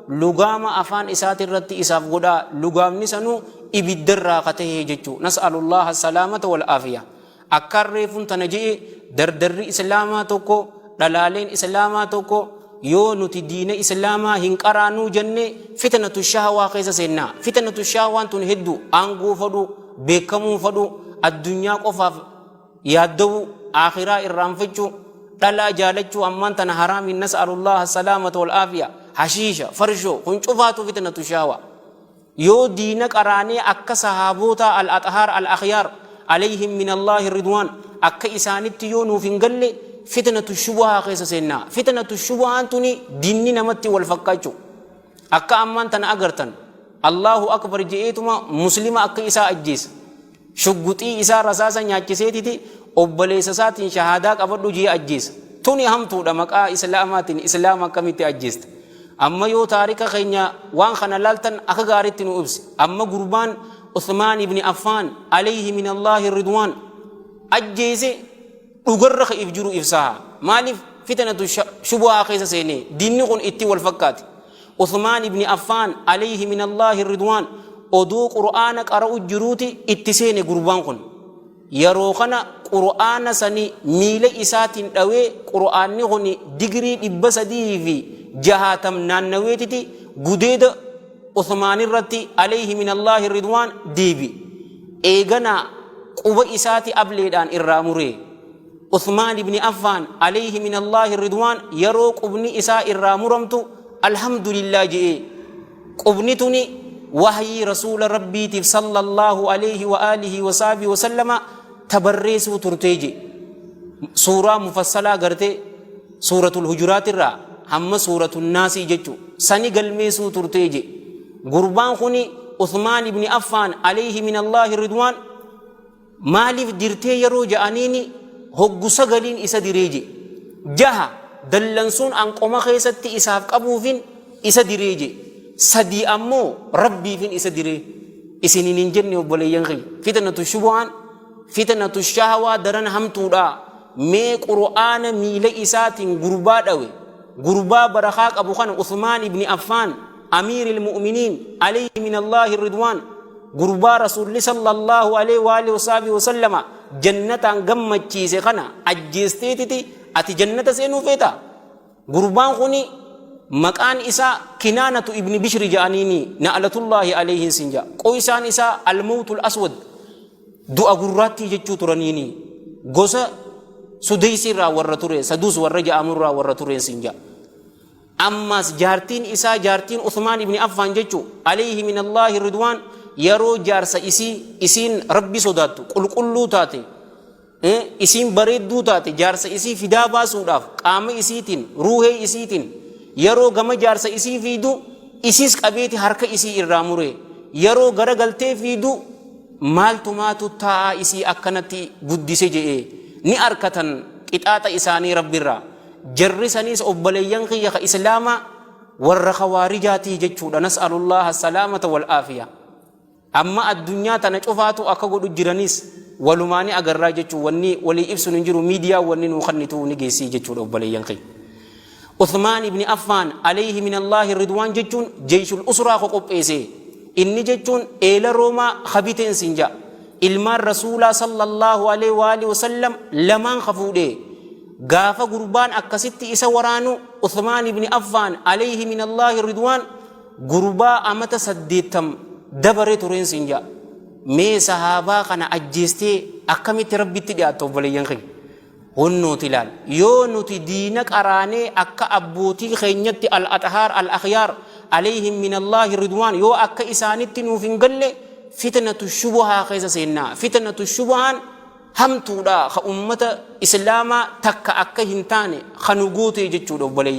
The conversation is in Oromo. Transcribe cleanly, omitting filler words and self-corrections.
lugama afaan isaati irratti isaaf godhaa lugamni sanuu ibiddarraa katahee jechuu nas'alullaha salaamata wal aafiya akka reefun tana jee dardarri islaamaa tokko dhalaaleen islaamaa tokko yoo nuti diina islaamaa hin qaraanuu jenne fitnatu shahwaa keessa seenna fitnatu shahwaan tun heddu aangoo fadhu beekamuu fadhu addunyaa qofaaf yaaddawu akhiraa irraanfachuu dhalaa jaalachuu ammaan tana haraamin nas'alullaha salaamata wal aafiya hashiisha farsho kun cufaatu fitnatu shahwaa yoo diina qaraanee akka sahaabota al-athhar al-akhyar alayhim min Allah ridwan akka isaanitti yoo nuuf hin galle fitnatu shubhaa keessa seenna fitnatu shubhaan tuni diinni namatti wal fakkaachuu akka ammaan tana agartan Allahu akbar jeetuma muslima akka isaa ajjeesa shugguxii isaa rasaasa nyaachiseetiti obboleessa isaatiin shahaadaa qabadhu jee ajjeesa tuni hamtuudha maqaa islaamaatiin islaama akkamitti ajjeesta amma yoo taarika keenya waan kana laaltan akka gaariitti nu ibsi amma gurbaan Uthman ibn Affan alayhi min Allah ridwan ajjeese dhugarra khaif jiru ifsaha maalif fitnatu shubha keessa seene diinni kun itti wal fakkaati Uthman ibn Affan alayhi min Allah ridwan oduu qur'aana qara'u jiruuti itti seene gurbaan kun yeroo kana qur'aana sani miila isaatiin dhawee qur'aanni kun digrii 360 naannaweetiti gudeeda Uthman irratti alayhi min Allah ridwan deebi eegana quba isaati ableedhaan irraa muree Uthman ibn Affan alayhi min Allah ridwan yeroo qubni isaa irraa muramtu alhamdulillah jee qubni tuni wahyi rasuul rabbiitiif sallallahu alayhi wa alihi wa sahbihi wa sallama tabarreesuu turteeje suuraa mufassalaa garte suuratul hujuraat irraa hamma suuratul naasii jechu sani galmeesuu turteeje gurbaan kuni Uthman ibn Affan alayhi min Allah ridwan maalif dirtee yeroo ja'aniini hoggu sagaliin isa direeje jaha dallansuun anqoma keessatti isaaf qabuufin isa direeje sadii ammoo rabbiifin isa diree isiniin hin jenne obboleeyyan kee fitnatu shubhaan fitnatu shahwaa daran hamtuudha mee qur'aana miila isaatiin gurbaa dhawe gurbaa barakaa qabu kana Uthman ibn Affan amiril mu'minin alayhi min Allah ridwan gurbaa rasuulli sallallahu alayhi wa alihi wa sallama jannatan gammachiise kana ajjeesteetiti ati jannata seenuu feeta gurbaan kuni maqaan isaa Kinaanatu ibn Bishr ja'aniini na'latullahi alayhi sinja qoysaan isaa al-mawtul aswad du'a gurraatti jechuu turaniini gosa Sudaysiirraa warra ture Sadus warra ja'amurraa warra tureen sinja ammas jaartiin isaa jaartiin Uthman ibn Affan jechuu alayhi min Allah ridwan yeroo jaarsa isiin rabbi sodaattu qulqulluu taate isiin bareedduu taate jaarsa isii fidaa baasuudhaaf qaama isiitiin ruuhee isiitiin yeroo gama jaarsa isii fiidu isiis qabeeti harka isii irraa muree yeroo garagaltee fiidu maaltu taa'aa isii akkanatti guddise jedhee ni arkatan qixaaxa isaanii rabbirraa jarri saniis obboleeyyan kiyya ka islaama warra khawaarijaatii jechuudha nas'alullaha salaamata wal aafiya amma addunyaa tana cufaatu akka godhu jiranis walumaani agarraa jechuu wanni walii ibsuun hin jiru miidiyaa wanni nu kannitu ni geessii jechuudha obboleeyyan kiyya Uthman ibn Affan alayhi min Allah ridwan jechuun jeeshul usraa ko qopheesse inni jechuun eela roomaa khabiteen sinja ilmaan rasuulaa sallallahu alayhi wa alihi wasallam lamaan khafuudhe gaafa gurbaan akkasitti isa waraanu Uthman ibn Affan alayhi min Allah ridwan gurbaa amata 80 dabare tureen sinja mee sahaabaa kana ajjeestee akkamitti rabbitti dhiyaatu obboleeyyan kee honno tilal yoo nuti diina qaraanee akka abbootii keenyatti al-athhar al-akhyar alayhim min Allah ridwan yoo akka isaanitti nuuf hin galle fitnatu shubhaa keessa seenna fitnatu shubhaan hamtuudha ka ummata islaamaa takka akka hin taane kanu goote jechuudha obboleeyyan